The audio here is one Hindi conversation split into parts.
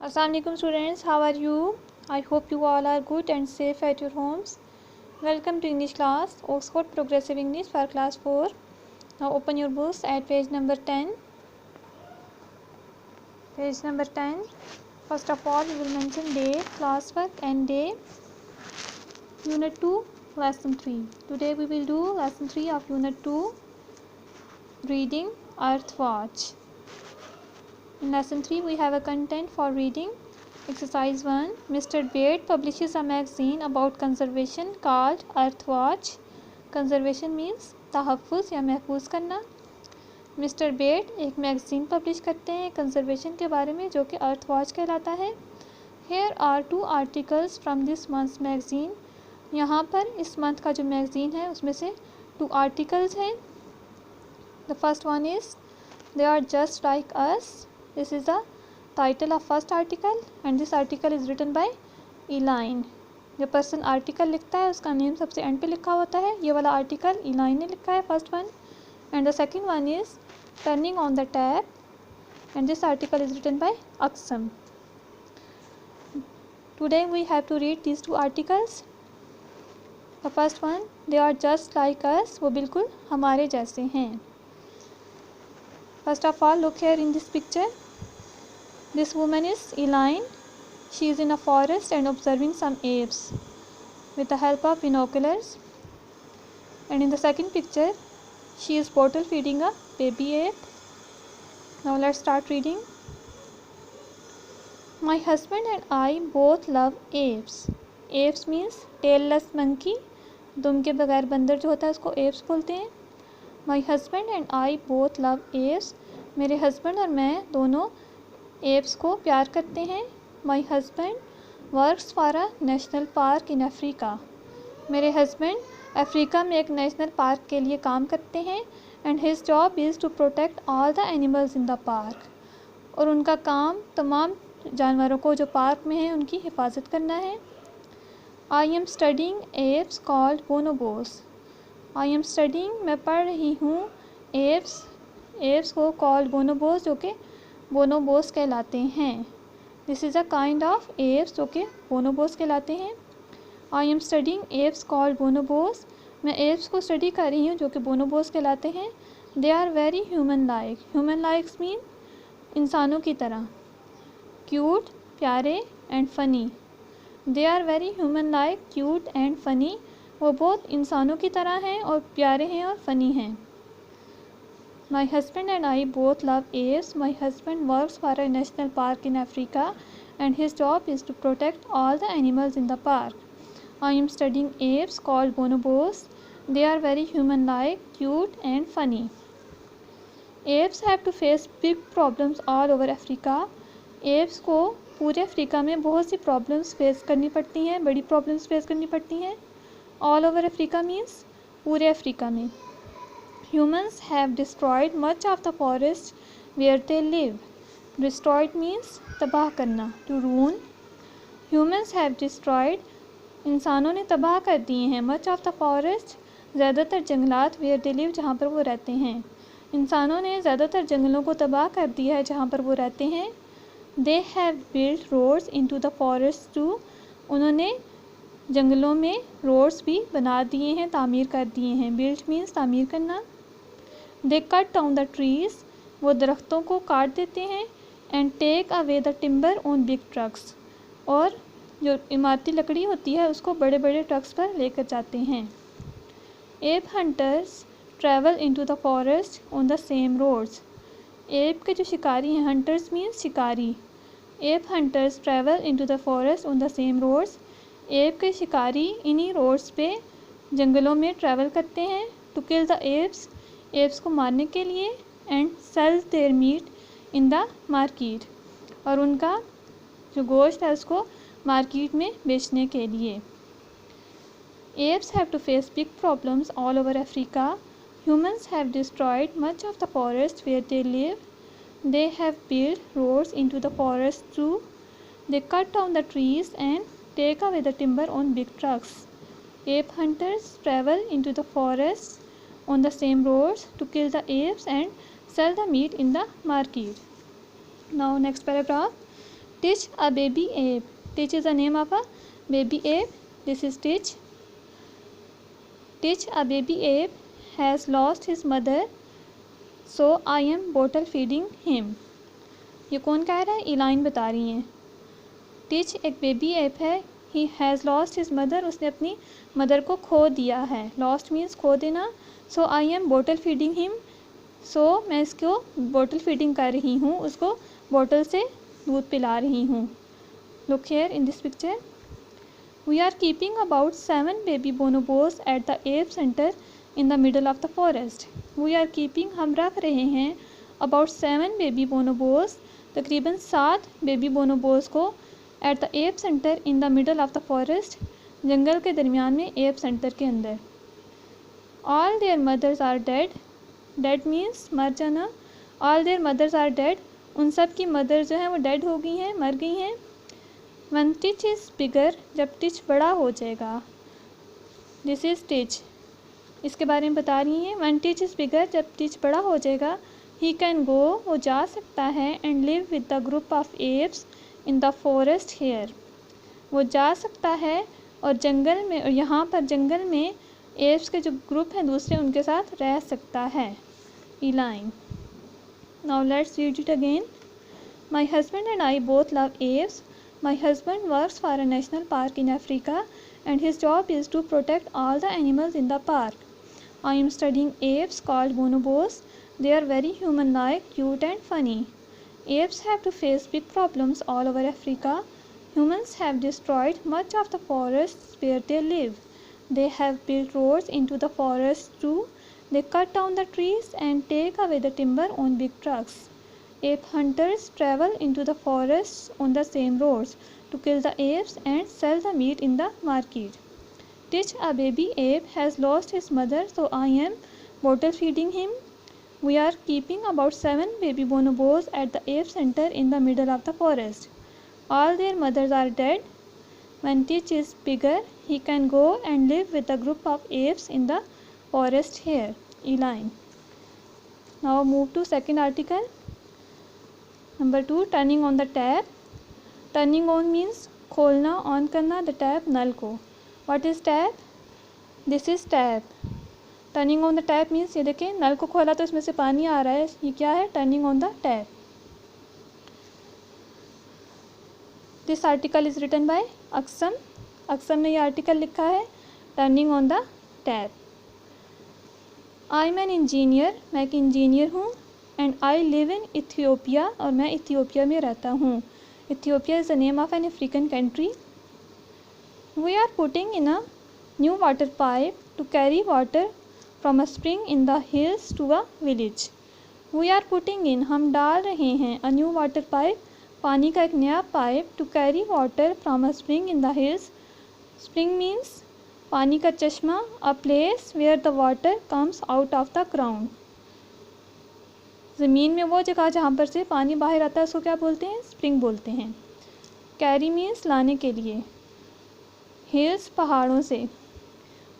Assalamualaikum students, how are you? I hope you all are good and safe at your homes. Welcome to English class, Oxford Progressive English for class 4. Now open your books at page number 10. Page number 10. First of all, we will mention day, classwork and day. Unit 2, lesson 3. Today we will do lesson 3 of unit 2, reading Earthwatch. In lesson 3, we have a content for reading. Exercise 1. Mr. Baird publishes a magazine about conservation called Earthwatch. Conservation means तहफ़्फ़ुज़ या महफूज करना. मिस्टर बेड एक मैगज़ीन पब्लिश करते हैं कंजर्वेशन के बारे में जो कि अर्थवॉच कहलाता है. Here are 2 articles from this month's magazine. यहाँ पर इस मंथ का जो मैगज़ीन है उसमें से 2 articles हैं. The first one is They are just like us. This is the title of first article and this article is written by Elaine. जो पर्सन आर्टिकल लिखता है उसका नेम सबसे एंड पे लिखा होता है. ये वाला आर्टिकल इलाइन ने लिखा है, first one. And the second one is turning on the tap and this article is written by Aksam. Today we have to read these 2 articles. The first one, they are just like us. वो बिल्कुल हमारे जैसे हैं. First of all, look here in this picture. This woman is Elaine. She is in a forest and observing some apes with the help of binoculars. And in the second picture, she is bottle feeding a baby ape. Now let's start reading. My husband and I both love apes. Apes means tailless monkey. दुम के बगैर बंदर जो होता है उसको apes बोलते हैं. My husband and I both love apes. मेरे हस्बैंड और मैं दोनों एप्स को प्यार करते हैं. My husband works for a national park in Africa. मेरे हस्बैंड अफ्रीका में एक नेशनल पार्क के लिए काम करते हैं. And his job is to protect all the animals in the park. और उनका काम तमाम जानवरों को जो पार्क में हैं उनकी हिफाजत करना है. आई am studying apes called bonobos. I am studying मैं पढ़ रही हूँ एप्स को कॉल्ड बोनोबोस जो कि बोनोबोस कहलाते हैं. This is a kind of apes जो कि बोनोबोस कहलाते हैं. I am studying apes called bonobos. मैं एप्स को स्टडी कर रही हूँ जो कि बोनोबोस कहलाते हैं. They are very human like. Human likes mean इंसानों की तरह. क्यूट प्यारे and funny. They are very human like, cute and funny. वो बहुत इंसानों की तरह हैं और प्यारे हैं और फ़नी हैं. My husband and I both love apes. My husband works for a national park in Africa and his job is to protect all the animals in the park. I am studying apes called bonobos. They are very human-like, cute and funny. Apes have to face big problems all over Africa. Apes को पूरे अफ्रीका में बहुत सी प्रॉब्लम्स फेस करनी पड़ती हैं, बड़ी प्रॉब्लम्स फेस करनी पड़ती हैं. All over Africa means पूरे अफ्रीका में. Humans have destroyed much of the forest where they live. Destroyed means तबाह करना, to ruin. Humans have destroyed, इंसानों ने तबाह कर दिए हैं. Much of the forest, ज़्यादातर जंगलात where they live जहाँ पर वो रहते हैं. इंसानों ने ज़्यादातर जंगलों को तबाह कर दिया है जहाँ पर वो रहते हैं. They have built roads into the forest too. उन्होंने जंगलों में रोड्स भी बना दिए हैं, तामीर कर दिए हैं. Built means तामीर करना. They cut down the trees. वो दरख्तों को काट देते हैं. And take away the timber on big trucks. और जो इमारती लकड़ी होती है उसको बड़े बड़े ट्रक्स पर लेकर जाते हैं. Ape hunters travel into the forest on the same roads. App के जो शिकारी हैं, hunters means शिकारी. Ape hunters travel into the forest on the same roads. App के शिकारी इन्हीं रोड्स पे जंगलों में ट्रैवल करते हैं. To kill the apes, apes को मारने के लिए. And sell their meat in the market. और उनका जो गोश्त है उसको मार्केट में बेचने के लिए. Apes have to face big problems all over Africa. Humans have destroyed much of the forest where they live. They have build roads into the forest too. They cut down the trees and take away the timber on big trucks. Ape hunters travel into the forest on the same roads to kill the apes and sell the meat in the market. Now next paragraph. Teach a baby ape. Teach is the name of a baby ape. This is Teach. Teach a baby ape has lost his mother, so I am bottle feeding him. ये कौन कह रहा है? इलाइन बता रही हैं. टीच एक बेबी एप है. He has lost his mother, उसने अपनी मदर को खो दिया है. लॉस्ट मीन्स खो देना. So I am bottle feeding him. So मैं इसको बॉटल फीडिंग कर रही हूँ, उसको बॉटल से दूध पिला रही हूँ. Look here in this picture. We are keeping about 7 baby bonobos at the ape centre in the middle of the forest. We are keeping, हम रख रहे हैं, अबाउट 7 बेबी बोनोबोस, तकरीबन 7 बेबी बोनोबोस को, at the ape centre in the middle of the forest, जंगल के दरमियान में एप सेंटर के अंदर. All their mothers are dead. Dead means मर जाना. All their mothers are dead, उन सब की मदर जो हैं वो डेड हो गई हैं, मर गई हैं. वन टिच इज़ बिगर, जब टिच बड़ा हो जाएगा. दिस इज़ टिच, इसके बारे में बता रही हैं. वन टिच इज़ बिगर, जब टिच बड़ा हो जाएगा. ही कैन गो, वो जा सकता है. And live with the group of apes in the forest here, वो जा सकता है और जंगल में, और यहाँ पर जंगल में एप्स के जो ग्रुप हैं दूसरे, उनके साथ रह सकता है. Align. Now let's read it again. My husband and I both love apps. My husband works for a national park in Africa and his job is to protect all the animals in the park. I am studying apes called bonobos. They are very human-like, cute and funny. Apes have to face big problems all over Africa. Humans have destroyed much of the forests where they live. They have built roads into the forests too. They cut down the trees and take away the timber on big trucks. Ape hunters travel into the forests on the same roads to kill the apes and sell the meat in the market. Teach a baby ape has lost his mother, so I am bottle feeding him. We are keeping about 7 baby bonobos at the ape center in the middle of the forest. All their mothers are dead. When Teach is bigger, he can go and live with a group of apes in the forest here. Eline. Now move to second article. Number 2, turning on the tap. Turning on means खोलना, ऑन करना, द टैप नल को. What is tap? This is tap. Turning on the tap means, ये देखें नल को खोला तो इसमें से पानी आ रहा है, ये क्या है? Turning on the tap. This article is written by Aksam. Aksam ने ये आर्टिकल लिखा है, turning on the tap. I am an engineer, मैं एक इंजीनियर हूँ. And I live in Ethiopia, और मैं इथियोपिया में रहता हूँ. Ethiopia is the name of an African country. We are putting in a new water pipe to carry water from a spring in the hills to a village. We are putting in, हम डाल रहे हैं, a new water pipe, पानी का एक नया pipe, to carry water from a spring in the hills. Spring means पानी का चश्मा, a place where the water comes out of the ground. ज़मीन में वो जगह जहाँ पर से पानी बाहर आता है उसको क्या बोलते हैं? स्प्रिंग बोलते हैं. कैरी मीन्स लाने के लिए. हिल्स पहाड़ों से.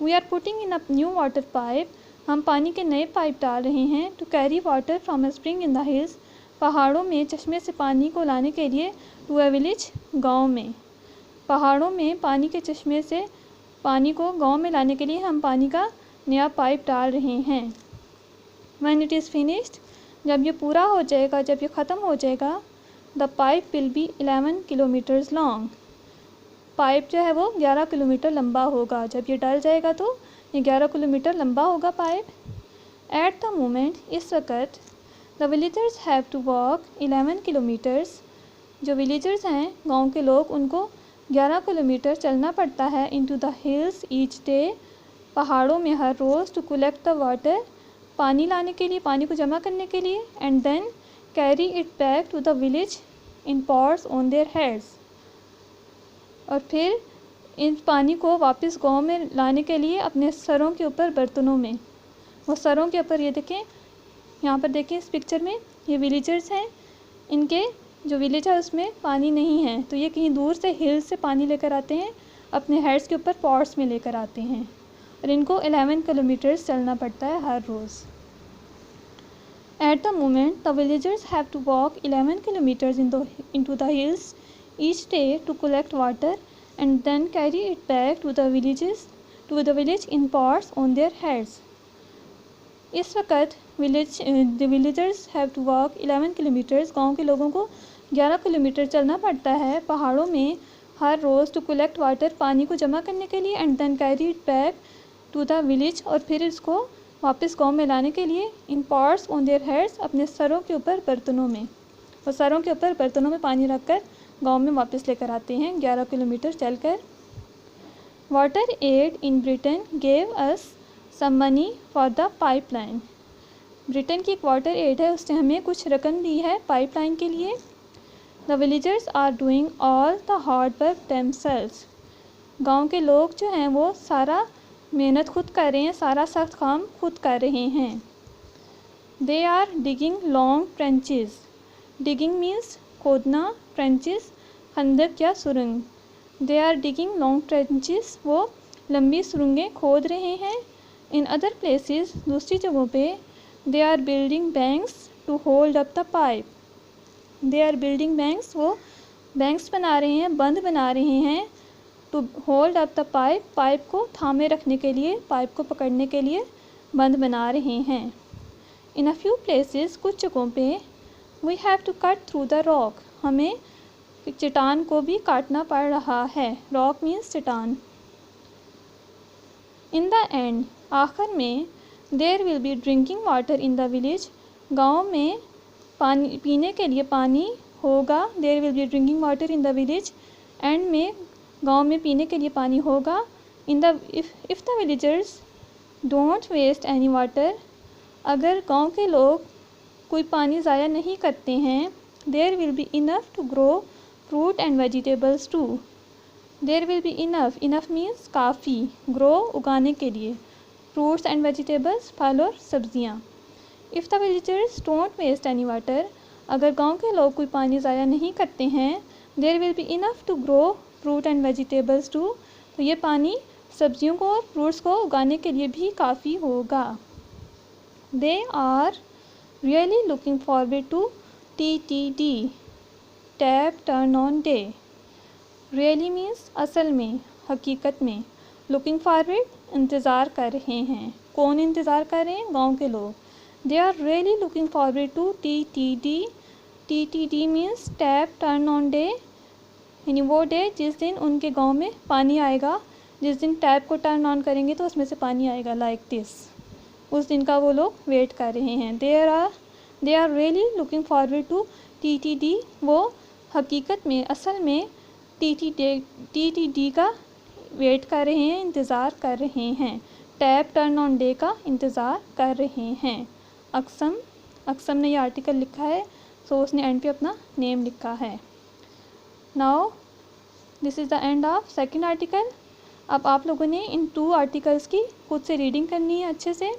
We are putting in a new water pipe, हम पानी के नए पाइप डाल रहे हैं. To carry water from a spring in the hills, पहाड़ों में चश्मे से पानी को लाने के लिए. टू अ विलेज, गाँव में. पहाड़ों में पानी के चश्मे से पानी को गाँव में लाने के लिए हम पानी का नया पाइप डाल रहे हैं. व्हेन इट इज़ फिनिश्ड, जब ये पूरा हो जाएगा, जब ये ख़त्म हो जाएगा. The pipe will be 11 kilometres long, pipe जो है वो 11 किलोमीटर लंबा होगा. जब ये डल जाएगा तो ये 11 किलोमीटर लंबा होगा पाइप. एट द मोमेंट, इस वक्त, the villagers have to walk 11 kilometres, जो विलेजर्स हैं गांव के लोग, उनको 11 किलोमीटर चलना पड़ता है. Into the hills each day, पहाड़ों में हर रोज़. टू कलेक्ट द वाटर, पानी लाने के लिए, पानी को जमा करने के लिए. And then carry it back to the village in pots on their heads, और फिर इन पानी को वापस गांव में लाने के लिए अपने सरों के ऊपर बर्तनों में. वो सरों के ऊपर, ये देखें यहाँ पर, देखें इस पिक्चर में, ये विलेजर्स हैं. इनके जो विलेज है उसमें पानी नहीं है, तो ये कहीं दूर से हिल्स से पानी लेकर आते हैं, अपने हेड्स के ऊपर पॉट्स में लेकर आते हैं, और इनको 11 किलोमीटर्स चलना पड़ता है हर रोज़. At the moment the villagers have to walk 11 kilometres into the hills each day to collect water and then carry it back to the village in pots on their heads. इस वक्त the villagers have to walk 11 kilometers. गाँव के लोगों को 11 किलोमीटर चलना पड़ता है पहाड़ों में हर रोज़ to collect water, पानी को जमा करने के लिए, and then carry it back to the village, और फिर इसको वापस गांव में लाने के लिए in pots on their heads, अपने सरों के ऊपर बर्तनों में, और सरों के ऊपर बर्तनों में पानी रखकर गांव में वापस लेकर आते हैं 11 किलोमीटर चलकर. Water aid in Britain gave us some money for the pipeline. Britain की एक वाटर एड है, उसने हमें कुछ रकम दी है पाइपलाइन के लिए. The villagers are doing all the hard work themselves. गांव के लोग जो हैं वो सारा मेहनत खुद कर रहे हैं, सारा सख्त काम खुद कर रहे हैं. They are digging long trenches. Digging means खोदना, ट्रेंचेस खंदक या सुरंग. They are digging long trenches, वो लंबी सुरंगें खोद रहे हैं. इन अदर प्लेसेस, दूसरी जगहों पे, they are building banks to hold up the pipe. They are building banks, वो बैंक्स बना रहे हैं, बंद बना रहे हैं. To hold up the pipe, pipe को थामे रखने के लिए, पाइप को पकड़ने के लिए बंद बना रहे हैं. इन अ फ्यू प्लेसेस, कुछ जगहों पे, we have to cut through the rock, हमें चट्टान को भी काटना पड़ रहा है. रॉक मीन्स चट्टान. इन द एंड, आखिर में, there will be drinking water in the village. गाँव में पानी पीने के लिए पानी होगा. There will be drinking water in the village. End में गांव में पीने के लिए पानी होगा. In the if the villagers don't waste any water, अगर गांव के लोग कोई पानी ज़ाया नहीं करते हैं, there will be enough to grow fruit and vegetables too. There will be enough, enough means काफ़ी, ग्रो उगाने के लिए, फ्रूट्स एंड वेजिटेबल्स फल और सब्जियाँ. If the villagers don't waste any water, अगर गांव के लोग कोई पानी ज़ाया नहीं करते हैं, there will be enough to grow fruit and vegetables too, तो ये पानी सब्जियों को और फ्रूट्स को उगाने के लिए भी काफ़ी होगा. They are really looking forward to TTD, tap turn on day. Really means असल में, हकीकत में. लुकिंग फॉरवर्ड इंतज़ार कर रहे हैं. कौन इंतज़ार कर रहे हैं? गांव के लोग. They are really looking forward to TTD. TTD means tap turn on day, यानी वो डे जिस दिन उनके गांव में पानी आएगा. जिस दिन टैप को टर्न ऑन करेंगे तो उसमें से पानी आएगा, लाइक दिस. उस दिन का वो लोग वेट कर रहे हैं. They are really looking forward to TTD, वो हकीकत में, असल में TTD का वेट कर रहे हैं, इंतज़ार कर रहे हैं. टैप टर्न ऑन डे का इंतज़ार कर रहे हैं. अक्सम ने ये आर्टिकल लिखा है, सो उसने एंड पे अपना नेम लिखा है. Now this is the end of second article. अब आप लोगों ने इन 2 आर्टिकल्स की खुद से रीडिंग करनी है अच्छे से.